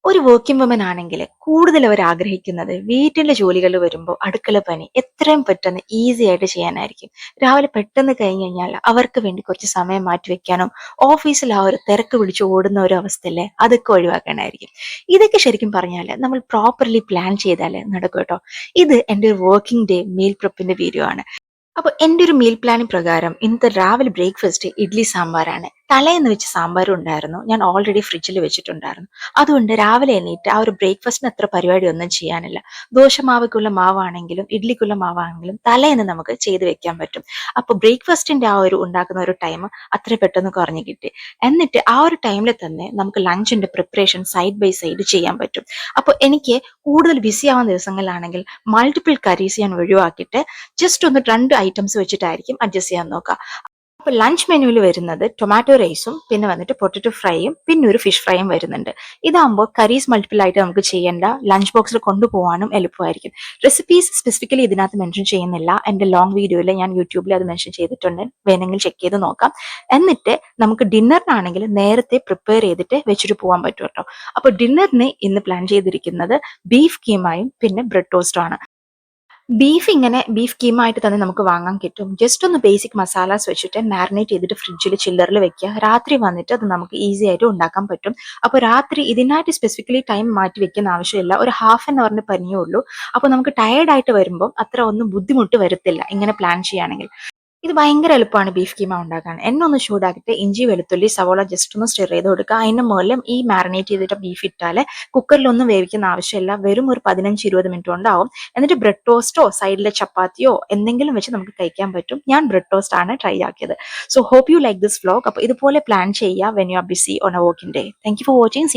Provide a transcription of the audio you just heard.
ഒരു working woman ആണെങ്കിൽ കൂടുതൽ അവർ ആഗ്രഹിക്കുന്നത് വീട്ടിലെ ജോലികൾ വരുമ്പോൾ അടുക്കള പണി എത്രയും പെട്ടെന്ന് ഈസി ആയിട്ട് ചെയ്യാനായിരിക്കും. രാവിലെ പെട്ടെന്ന് കഴിഞ്ഞ് കഴിഞ്ഞാൽ അവർക്ക് വേണ്ടി കുറച്ച് സമയം മാറ്റി വെക്കാനും ഓഫീസിൽ ആ ഒരു തിരക്ക് പിടിച്ച് ഓടുന്ന ഒരു അവസ്ഥയല്ലേ അതൊക്കെ ഒഴിവാക്കാനായിരിക്കും. ഇതൊക്കെ ശരിക്കും പറഞ്ഞാൽ നമ്മൾ പ്രോപ്പർലി പ്ലാൻ ചെയ്താൽ നടക്കും കേട്ടോ. ഇത് എൻ്റെ ഒരു വർക്കിംഗ് ഡേ മീൽ പ്രിപ്പിന്റെ വീഡിയോ ആണ്. അപ്പൊ എൻ്റെ ഒരു മീൽ പ്ലാനിംഗ് പ്രകാരം ഇന്നത്തെ രാവിലെ ബ്രേക്ക്ഫാസ്റ്റ് ഇഡ്ലി സാമ്പാറാണ്. തലേന്ന് വെച്ച സാമ്പാറും ഉണ്ടായിരുന്നു, ഞാൻ ഓൾറെഡി ഫ്രിഡ്ജിൽ വെച്ചിട്ടുണ്ടായിരുന്നു. അതുകൊണ്ട് രാവിലെ എണീറ്റ് ആ ഒരു ബ്രേക്ക്ഫാസ്റ്റിന് അത്ര പരിപാടി ഒന്നും ചെയ്യാനില്ല. ദോശമാവയ്ക്കുള്ള മാവാണെങ്കിലും ഇഡ്ലിക്കുള്ള മാവാണെങ്കിലും തലേന്ന് നമുക്ക് ചെയ്ത് വെക്കാൻ പറ്റും. അപ്പൊ ബ്രേക്ക്ഫാസ്റ്റിന്റെ ആ ഒരു ഉണ്ടാക്കുന്ന ഒരു ടൈം അത്ര പെട്ടെന്ന് കുറഞ്ഞു കിട്ടി. എന്നിട്ട് ആ ഒരു ടൈമിൽ തന്നെ നമുക്ക് ലഞ്ചിന്റെ പ്രിപ്പറേഷൻ സൈഡ് ബൈ സൈഡ് ചെയ്യാൻ പറ്റും. അപ്പോൾ എനിക്ക് കൂടുതൽ ബിസി ആവുന്ന ദിവസങ്ങളിലാണെങ്കിൽ മൾട്ടിപ്പിൾ കറീസ് ഞാൻ ഒഴിവാക്കിയിട്ട് ജസ്റ്റ് ഒന്ന് രണ്ട് ഐറ്റംസ് വെച്ചിട്ടായിരിക്കും അഡ്ജസ്റ്റ് ചെയ്യാൻ നോക്കുക. അപ്പൊ ലഞ്ച് മെനുവിൽ വരുന്നത് ടൊമാറ്റോ റൈസും പിന്നെ വന്നിട്ട് പൊട്ടറ്റോ ഫ്രൈയും പിന്നെ ഒരു ഫിഷ് ഫ്രൈയും വരുന്നുണ്ട്. ഇതാകുമ്പോൾ കറീസ് മൾട്ടിപ്പിൾ ആയിട്ട് നമുക്ക് ചെയ്യേണ്ട, ലഞ്ച് ബോക്സിൽ കൊണ്ടുപോകാനും എളുപ്പമായിരിക്കും. റെസിപ്പീസ് സ്പെസിഫിക്കലി ഇതിനകത്ത് മെൻഷൻ ചെയ്യുന്നില്ല, എന്റെ ലോങ് വീഡിയോയിൽ ഞാൻ യൂട്യൂബിൽ അത് മെൻഷൻ ചെയ്തിട്ടുണ്ട്, വേണമെങ്കിൽ ചെക്ക് ചെയ്ത് നോക്കാം. എന്നിട്ട് നമുക്ക് ഡിന്നറിനാണെങ്കിൽ നേരത്തെ പ്രിപ്പയർ ചെയ്തിട്ട് വെച്ചിട്ട് പോകാൻ പറ്റും കേട്ടോ. അപ്പൊ ഡിന്നറിന് ഇന്ന് പ്ലാൻ ചെയ്തിരിക്കുന്നത് ബീഫ് കീമായും പിന്നെ ബ്രെഡ് ടോസ്റ്റും ആണ്. ബീഫ് കീമായിട്ട് തന്നെ നമുക്ക് വാങ്ങാൻ കിട്ടും. ജസ്റ്റ് ഒന്ന് ബേസിക് മസാലാസ് വെച്ചിട്ട് മാരിനേറ്റ് ചെയ്തിട്ട് ഫ്രിഡ്ജിൽ ചില്ലറിൽ വെക്കുക. രാത്രി വന്നിട്ട് അത് നമുക്ക് ഈസി ആയിട്ട് ഉണ്ടാക്കാൻ പറ്റും. അപ്പോൾ രാത്രി ഇതിനായിട്ട് സ്പെസിഫിക്കലി ടൈം മാറ്റി വെക്കുന്ന ആവശ്യമില്ല, ഒരു ഹാഫ് ആൻ അവറിന് പനിയേ ഉള്ളൂ. അപ്പോൾ നമുക്ക് ടയേർഡ് ആയിട്ട് വരുമ്പോൾ അത്ര ഒന്നും ബുദ്ധിമുട്ട് വരത്തില്ല ഇങ്ങനെ പ്ലാൻ ചെയ്യുകയാണെങ്കിൽ. ഇത് ഭയങ്കര എളുപ്പമാണ് ബീഫ് കീമ ഉണ്ടാക്കാൻ. എണ്ണ ഒന്ന് ചൂടാക്കിയിട്ട് ഇഞ്ചി വെളുത്തുള്ളി സവോള ജസ്റ്റ് ഒന്ന് സ്റ്റിർ ചെയ്ത് കൊടുക്കുക. അതിന്റെ മുകളിലും ഈ മാരിനേറ്റ് ചെയ്തിട്ട് ബീഫ് ഇട്ടാല് കുക്കറിലൊന്നും വേവിക്കുന്ന ആവശ്യമില്ല, വെറും ഒരു 15-20 മിനിറ്റ് കൊണ്ടാവും. എന്നിട്ട് ബ്രെഡ് ടോസ്റ്റോ സൈഡിലെ ചപ്പാത്തിയോ എന്തെങ്കിലും വെച്ച് നമുക്ക് കഴിക്കാൻ പറ്റും. ഞാൻ ബ്രെഡ് ടോസ്റ്റ് ആണ് ട്രൈ ആക്കിയത്. So hope you like this vlog. അപ്പോൾ ഇതുപോലെ പ്ലാൻ ചെയ്യുക when you are busy on a working day. Thank you for watching.